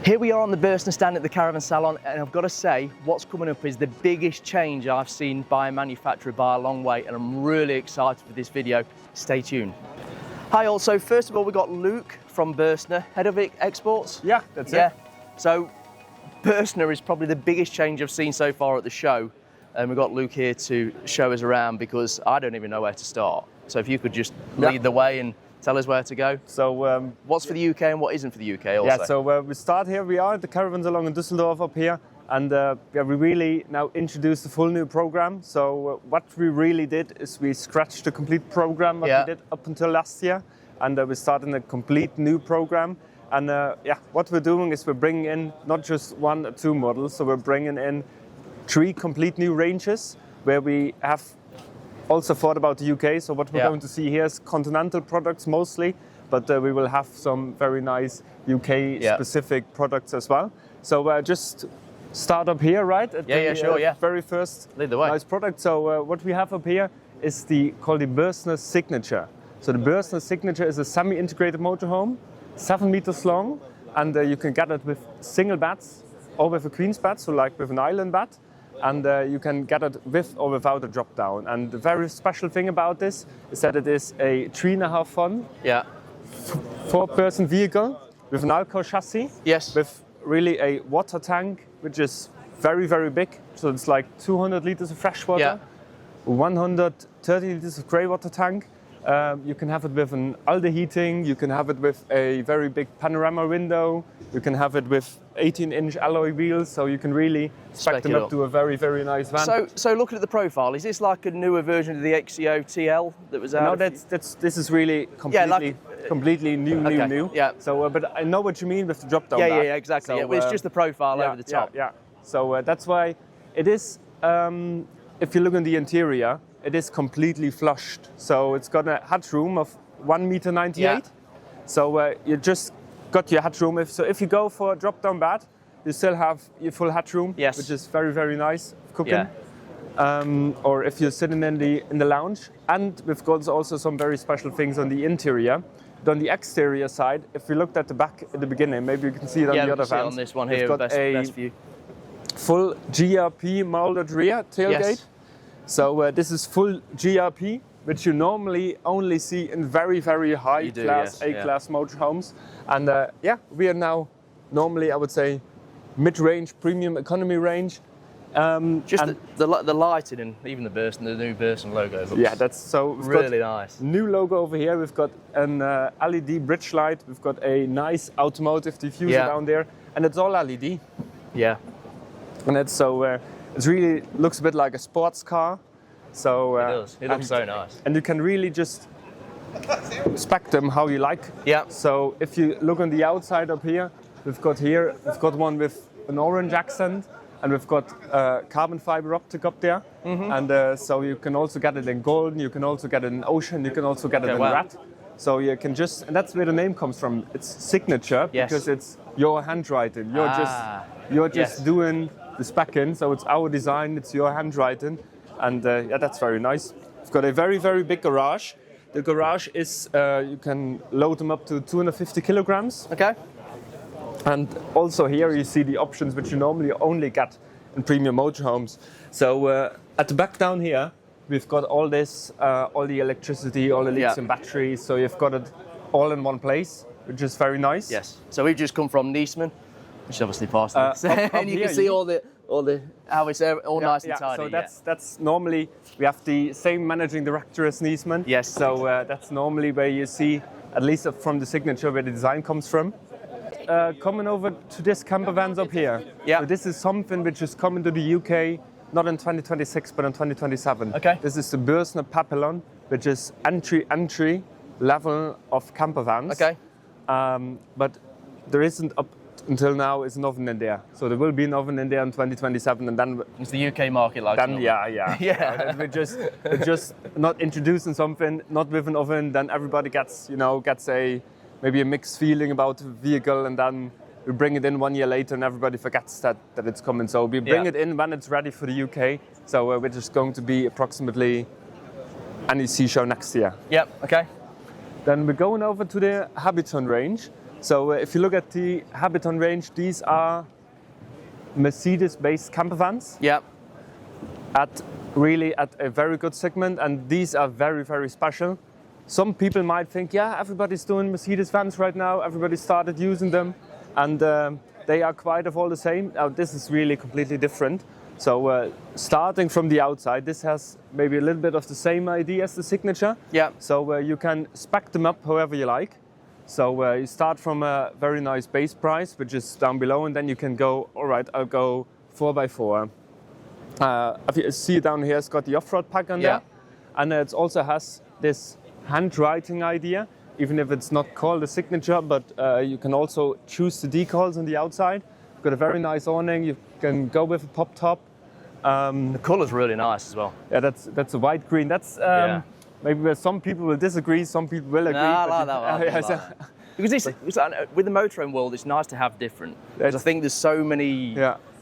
Here we are on the Bürstner stand at the Caravan Salon, and I've got to say, what's coming up is the biggest change I've seen by a manufacturer by a long way, and I'm really excited for this video. Stay tuned. Hi all, so first of all we've got Luke from Bürstner, head of exports. Yeah, that's it. So Bürstner is probably the biggest change I've seen so far at the show, and we've got Luke here to show us around because I don't even know where to start. So if you could just lead the way and tell us where to go. So what's for the UK and what isn't for the UK also? Yeah, so we start here. We are at the Caravan Salon in Düsseldorf up here, and we really now introduced a full new program. So what we really did is we scratched the complete program that we did up until last year, and we're starting a complete new program. And what we're doing is we're bringing in not just one or two models, so we're bringing in 3 complete new ranges where we have also thought about the UK. So what we're going to see here is continental products mostly, but we will have some very nice UK specific products as well. So just start up here, right? At the very first lead the way. Nice product. So what we have up here is called the Bürstner Signature. So the Bürstner Signature is a semi-integrated motorhome, 7 meters long, and you can get it with single beds or with a queen's bed, so like with an island bed. And you can get it with or without a drop down. And the very special thing about this is that it is a 3.5 ton, 4-person vehicle with an Alco chassis. Yes. With really a water tank, which is very, very big. So it's like 200 liters of fresh water, 130 liters of grey water tank. You can have it with an Alde heating, you can have it with a very big panorama window, you can have it with 18-inch alloy wheels, so you can really spec them up to a very, very nice van. So looking at the profile, is this like a newer version of the XCO TL that was out? No, this is really completely new. Yeah. So, but I know what you mean with the drop down. Yeah, exactly. So, it's just the profile over the top. Yeah. So that's why it is. If you look in the interior, it is completely flushed. So it's got a headroom of 1.98 meters. So you just got your headroom. So if you go for a drop-down bed, you still have your full headroom, which is very, very nice cooking. Or if you're sitting in the lounge. And we've got also some very special things on the interior. But on the exterior side, if we looked at the back at the beginning, maybe you can see it on the other vans. On this one here, we've got best view. Full GRP molded rear tailgate. Yes. So this is full GRP, which you normally only see in very, very high class, A-class motorhomes. And we are now normally, I would say, mid-range, premium economy range. Just the lighting and even the new Bürstner logo looks that's so really nice. New logo over here. We've got an LED bridge light. We've got a nice automotive diffuser down there, and it's all LED. Yeah. And it's so it really looks a bit like a sports car. So it does. It looks so nice. And you can really just spec them how you like. Yeah. So if you look on the outside up here, we've got one with an orange accent, and we've got carbon fiber optic up there. And so you can also get it in golden, you can also get it in ocean, you can also get it in red. So you can just, and that's where the name comes from. It's signature because it's your handwriting. You're just doing the spec in, so it's our design, it's your handwriting, and that's very nice. We've got a very, very big garage. The garage is, you can load them up to 250 kilograms. Okay. And also here you see the options which you normally only get in premium motorhomes. So at the back down here, we've got all this, all the electricity, all the lithium batteries, so you've got it all in one place, which is very nice. Yes. So we've just come from Niceman, which is obviously past and you can see all the how it's all nice and tidy. So that's normally we have the same managing director as Niceman. Yes. So that's normally where you see, at least from the signature, where the design comes from. Coming over to this camper vans up here. Yeah. So this is something which is coming to the UK, not in 2026, but in 2027. Okay. This is the Bürstner Papillon, which is entry level of camper vans. Okay. But there isn't up until now is an oven in there. So there will be an oven in there in 2027, and then it's the UK market like then we're just not introducing something not with an oven, then everybody gets maybe a mixed feeling about the vehicle, and then we bring it in 1 year later and everybody forgets that it's coming. So we bring it in when it's ready for the UK. So we're just going to be approximately NEC show next year. Yep, okay. Then we're going over to the Habiton range. So if you look at the Habiton range, these are Mercedes-based camper vans. Yep. At a very good segment, and these are very, very special. Some people might think, yeah, everybody's doing Mercedes vans right now, everybody started using them, and they are quite of all the same. This is really completely different. So starting from the outside, this has maybe a little bit of the same idea as the Signature. Yeah. So you can spec them up however you like. So you start from a very nice base price, which is down below, and then you can go, all right, I'll go 4x4. If you see down here, it's got the off-road pack on there. And it also has this handwriting idea, even if it's not called a Signature, but you can also choose the decals on the outside. You've got a very nice awning, you can go with a pop top. The colour's really nice as well. Yeah, that's a white green. That's maybe where some people will disagree, some people will agree. No, I like that one. I like that. Because with the motorhome world, it's nice to have different. Because I think there's so many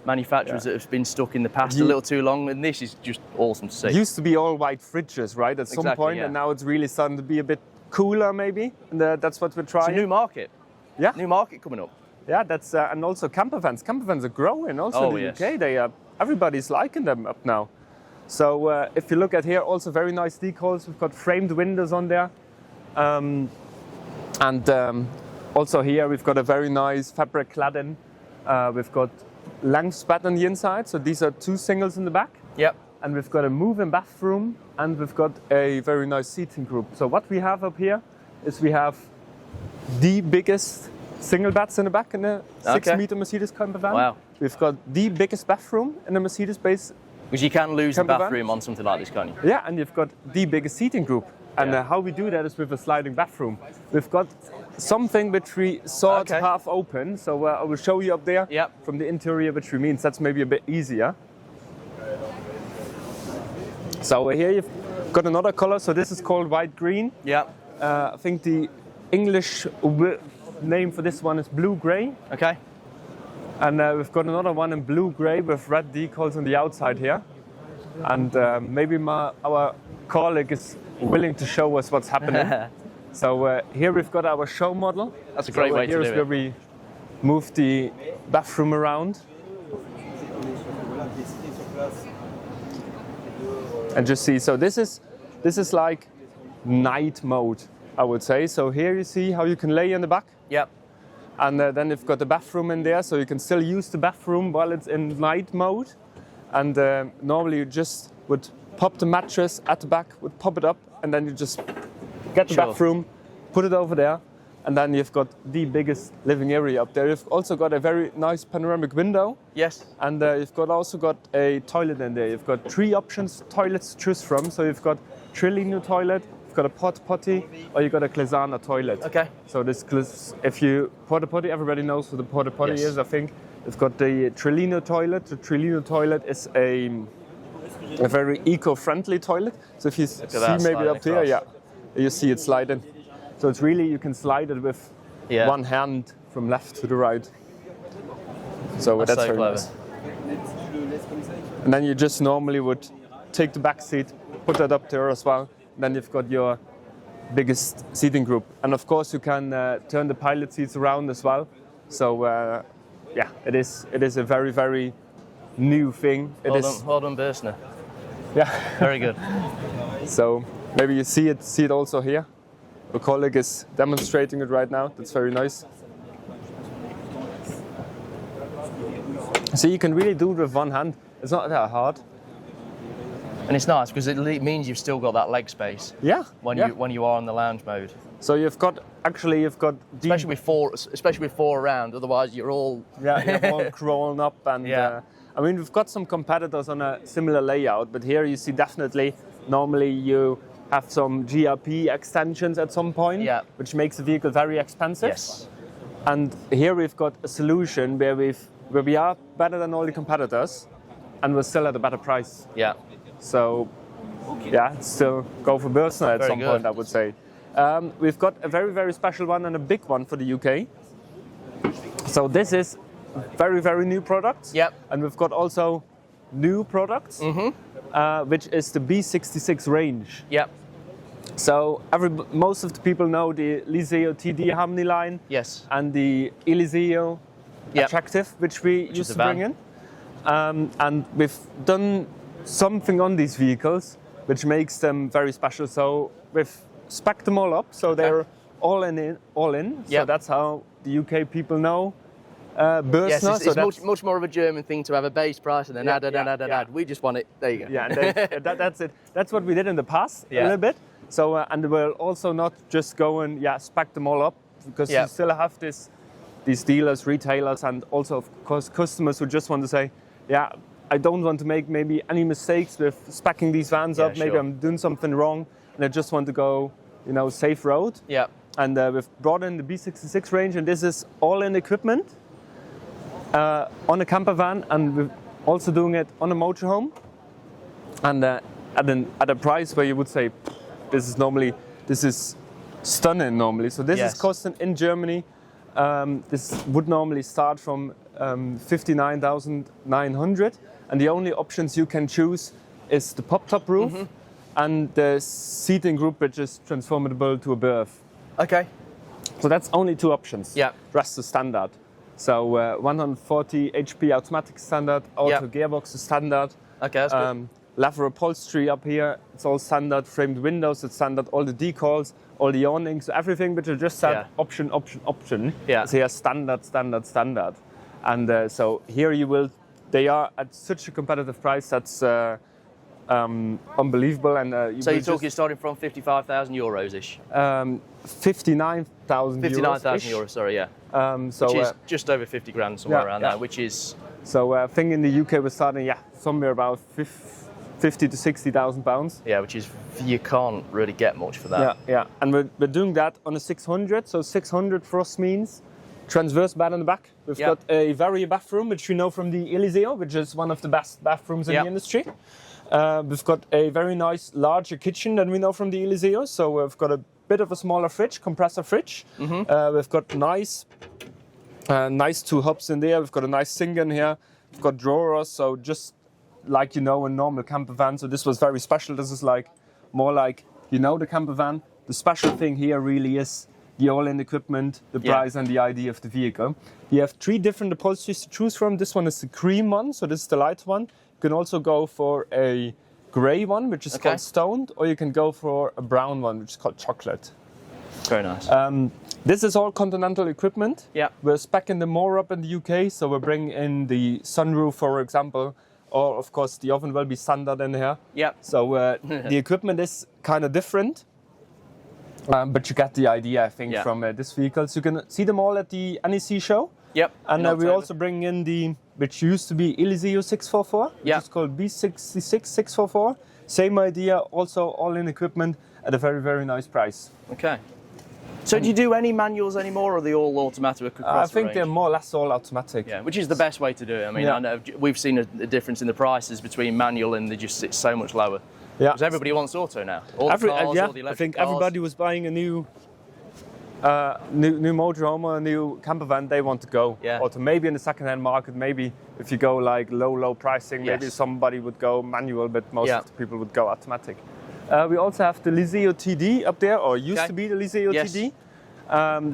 manufacturers that have been stuck in the past a little too long, and this is just awesome to see. It used to be all white fridges, right, at some point, and now it's really starting to be a bit cooler, maybe, and that's what we're trying. It's a new market. Yeah. New market coming up. Yeah, that's and also camper vans. Camper vans are growing also in the UK. They are, everybody's liking them up now. So if you look at here, also very nice decals. We've got framed windows on there. Also here we've got a very nice fabric cladding. We've got length bed on the inside, so these are 2 singles in the back. Yep. And we've got a move-in bathroom, and we've got a very nice seating group. So what we have up here is we have the biggest single beds in the back in a 6-meter Mercedes camper van. Wow. We've got the biggest bathroom in a Mercedes-based. Because you can lose the bathroom on something like this, can't you? Yeah, and you've got the biggest seating group. And how we do that is with a sliding bathroom. We've got something which we sort of half open, so I will show you up there from the interior, which means that's maybe a bit easier. So here you've got another color, so this is called white green. Yeah. I think the English name for this one is blue gray. Okay. And we've got another one in blue gray with red decals on the outside here. And maybe our colleague is willing to show us what's happening. So here we've got our show model. That's a great way to do it. Here's where we move the bathroom around. And just see, so this is like night mode, I would say. So here you see how you can lay in the back. Yep. And then you've got the bathroom in there, so you can still use the bathroom while it's in night mode. And normally you just would pop the mattress at the back, would pop it up, and then you just get the bathroom, put it over there, and then you've got the biggest living area up there. You've also got a very nice panoramic window. Yes. And you've also got a toilet in there. You've got 3 options toilets to choose from. So you've got Trilino toilet, you've got a porta potty, or you've got a Klesana toilet. Okay. So if you porta potty, everybody knows what the porta potty is, I think. You've got the Trilino toilet. The Trilino toilet is a very eco-friendly toilet. So if you see maybe up here, you see it sliding. So it's really, you can slide it with one hand from left to the right. So that's very nice. And then you just normally would take the back seat, put that up there as well. And then you've got your biggest seating group. And of course you can turn the pilot seats around as well. So it is a very, very new thing. Well done, Bürstner. Yeah. Very good. So maybe you see it also here. A colleague is demonstrating it right now. That's very nice. So you can really do it with one hand. It's not that hard. And it's nice because it means you've still got that leg space. Yeah. When you are in the lounge mode. So you've got especially with 4 around. Otherwise, you're all you're all crawling up and. I mean, we've got some competitors on a similar layout, but here you see definitely. Normally you have some GRP extensions at some point, which makes the vehicle very expensive. Yes. And here we've got a solution where we are better than all the competitors, and we're still at a better price. Yeah. So, still go for Bürstner at some point, I would say. We've got a very, very special one and a big one for the UK. So this is very, very new products. Yep. And we've got also new products, which is the B66 range. Yep. So most of the people know the Eliseo TD Harmony line. Yes. And the Eliseo Attractive, which we used to bring in. And we've done something on these vehicles which makes them very special. So we've spec'd them all up, so they're all in. So that's how the UK people know Bürstner. Yes, it's much more of a German thing to have a base price and then add. We just want it. There you go. Yeah, and that's it. That's what we did in the past a little bit. So and we'll also not just go and spec them all up, because you still have these dealers, retailers, and also of course customers who just want to say, I don't want to make maybe any mistakes with speccing these vans up. Maybe I'm doing something wrong, and I just want to go, safe road. Yeah. And we've brought in the B66 range, and this is all-in equipment on a camper van, and we're also doing it on a motorhome, and at a price where you would say, this is stunning normally. So this is costing in Germany. This would normally start from 59,900, and the only options you can choose is the pop-top roof and the seating group, which is transformable to a berth. Okay. So that's only 2 options. Yeah. Rest is standard. So 140 HP automatic standard, auto gearbox is standard. Okay, that's good. Leather upholstery up here, it's all standard. Framed windows, it's standard. All the decals, all the awnings, everything which I just said, option. Yeah. So here, standard. And so here they are at such a competitive price that's unbelievable. And so you're talking starting from 55,000 euros-ish? 59,000 euros. 59,000 euros, sorry, yeah. Which is just over 50 grand, somewhere around there, which is... So I think in the UK we're starting, somewhere about 50 to 60,000 pounds. Yeah, which is, you can't really get much for that. Yeah. And we're doing that on a 600. So 600 for us means transverse bed on the back. We've got a Vario bathroom, which we know from the Eliseo, which is one of the best bathrooms in the industry. We've got a very nice, larger kitchen than we know from the Eliseo. So we've got a bit of a smaller fridge, compressor fridge. We've got nice 2 hubs in there. We've got a nice sink in here. We've got drawers. So just like a normal camper van. So this was very special. This is more like the camper van. The special thing here really is the all-in equipment, the price, and the ID of the vehicle. You have 3 different upholsteries to choose from. This one is the cream one, so this is the light one. You can also go for a grey one, which is called stoned, or you can go for a brown one, which is called chocolate. Very nice. This is all Continental equipment. Yeah. We're speccing them more up in the UK, so we're bringing in the sunroof, for example, or of course the oven will be standard in here. Yeah. So the equipment is kind of different, but you get the idea, I think, from this vehicle. So you can see them all at the NEC show. Yep. And we also bring in which used to be Eliseo 644, which is called B66 644. Same idea, also all-in equipment at a very, very nice price. Okay. So do you do any manuals anymore, or are they all automatic across I think they're more or less all automatic. Yeah, which is the best way to do it. I mean, I know we've seen a difference in the prices between manual and they just sit so much lower. Yeah. Because everybody wants auto now. All the cars, all the electric I think cars. everybody was buying a new motorhome or a new camper van, they want to go auto. Maybe in the second-hand market, maybe if you go like low pricing, maybe somebody would go manual, but most of the people would go automatic. We also have the Eliseo TD up there, or used to be the Eliseo TD.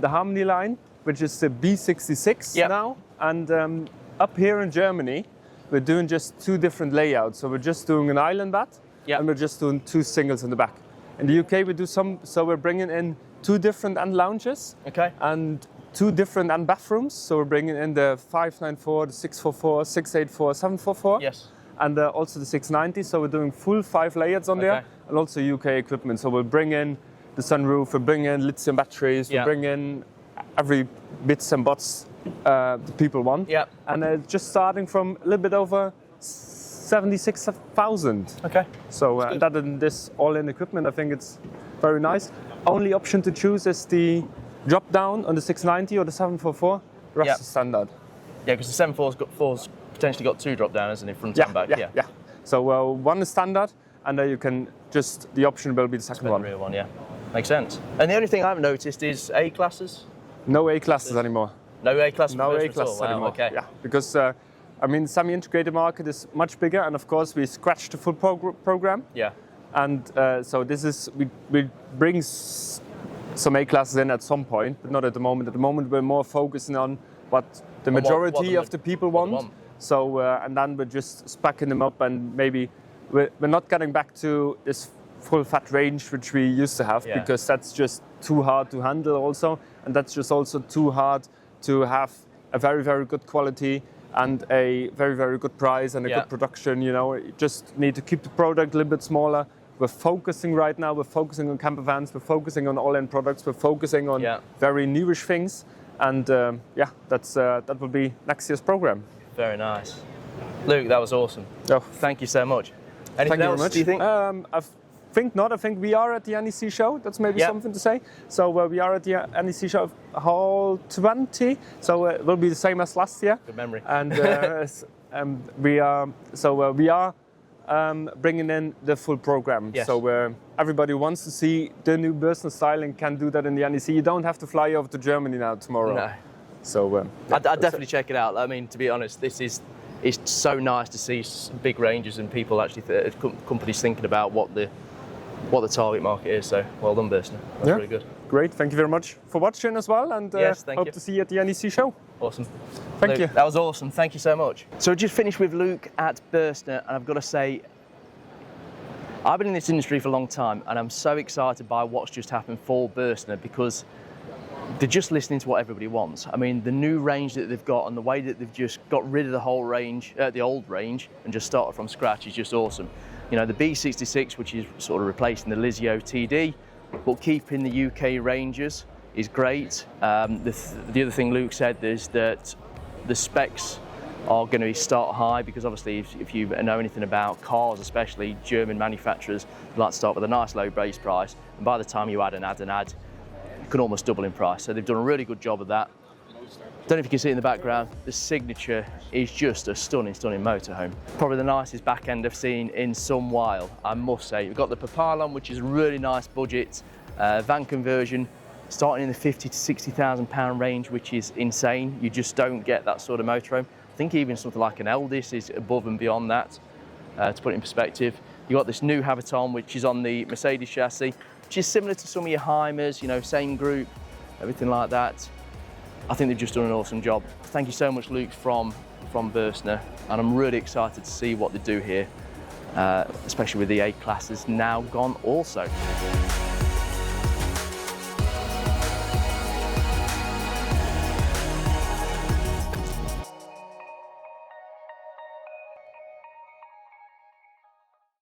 The Harmony line, which is the B66 now. And up here in Germany, we're doing just 2 different layouts. So we're just doing an island bed, and we're just doing 2 singles in the back. In the UK, we do so we're bringing in 2 different end lounges and 2 different end bathrooms. So we're bringing in the 594, the 644, 684, 744. Yes. And also the 690. So we're doing full 5 layouts on there, and also UK equipment. So we'll bring in the sunroof, we'll bring in lithium batteries, we'll bring in every bits and bots the people want. Yeah. And just starting from a little bit over 76,000. Okay. So that and this all-in equipment, I think it's very nice. Only option to choose is the drop down on the 690 or the 744. The rest is standard. Yeah, because the 744's potentially got 2 drop down, isn't it, front and back? Yeah. So one is standard, and then you can the option will be the second one. The real one, yeah. Makes sense. And the only thing I've noticed is A classes. No A classes anymore. No A classes. No A classes anymore. Okay. Yeah, because I mean, semi-integrated market is much bigger, and of course we scratched the full program. Yeah. And so we bring some A-classes in at some point, but not at the moment. At the moment, we're more focusing on what the majority of the people want. So, and then we're just speccing them up, and maybe we're not getting back to this full fat range which we used to have, because that's just too hard to handle also, and that's just also too hard to have a very, very good quality and a very, very good price and a good production. You know, you just need to keep the product a little bit smaller. We're focusing right now, we're focusing on camper vans, we're focusing on all-in products, we're focusing on very newish things, and that will be next year's program. Very nice. Luke, that was awesome. Oh. Thank you so much. Anything else, very much. do you think? I think not. I think we are at the NEC show. That's maybe something to say. So we are at the NEC show Hall 20. So it will be the same as last year. Good memory. And we are bringing in the full program. Yes. So everybody who wants to see the new Bürstner styling can do that in the NEC. You don't have to fly over to Germany now tomorrow. No. So I'd definitely check it out. I mean, to be honest, it's so nice to see big ranges and people actually, companies thinking about what the target market is. So well done, Bürstner. That's really good. Great. Thank you very much for watching as well, and hope to see you at the NEC show. Awesome. Thank Luke, you. That was awesome. Thank you so much. So I just finished with Luke at Bürstner, and I've got to say, I've been in this industry for a long time, and I'm so excited by what's just happened for Bürstner, because they're just listening to what everybody wants. I mean, the new range that they've got and the way that they've just got rid of the whole range, the old range, and just started from scratch is just awesome. You know, the B66, which is sort of replacing the Lizio TD, but keeping the UK ranges is great. The other thing Luke said is that the specs are going to start high, because obviously if you know anything about cars, especially German manufacturers, they like to start with a nice low base price, and by the time you add an ad, you can almost double in price. So they've done a really good job of that. Don't know if you can see in the background, the Signature is just a stunning, stunning motorhome. Probably the nicest back end I've seen in some while, I must say. We've got the Papillon, which is a really nice budget van conversion, starting in the 50 to 60,000 pound range, which is insane. You just don't get that sort of motorhome. I think even something like an Eldis is above and beyond that, to put it in perspective. You've got this new Habiton, which is on the Mercedes chassis, which is similar to some of your Heimers, you know, same group, everything like that. I think they've just done an awesome job. Thank you so much, Luke, from Bürstner, and I'm really excited to see what they do here, especially with the A-classes now gone also.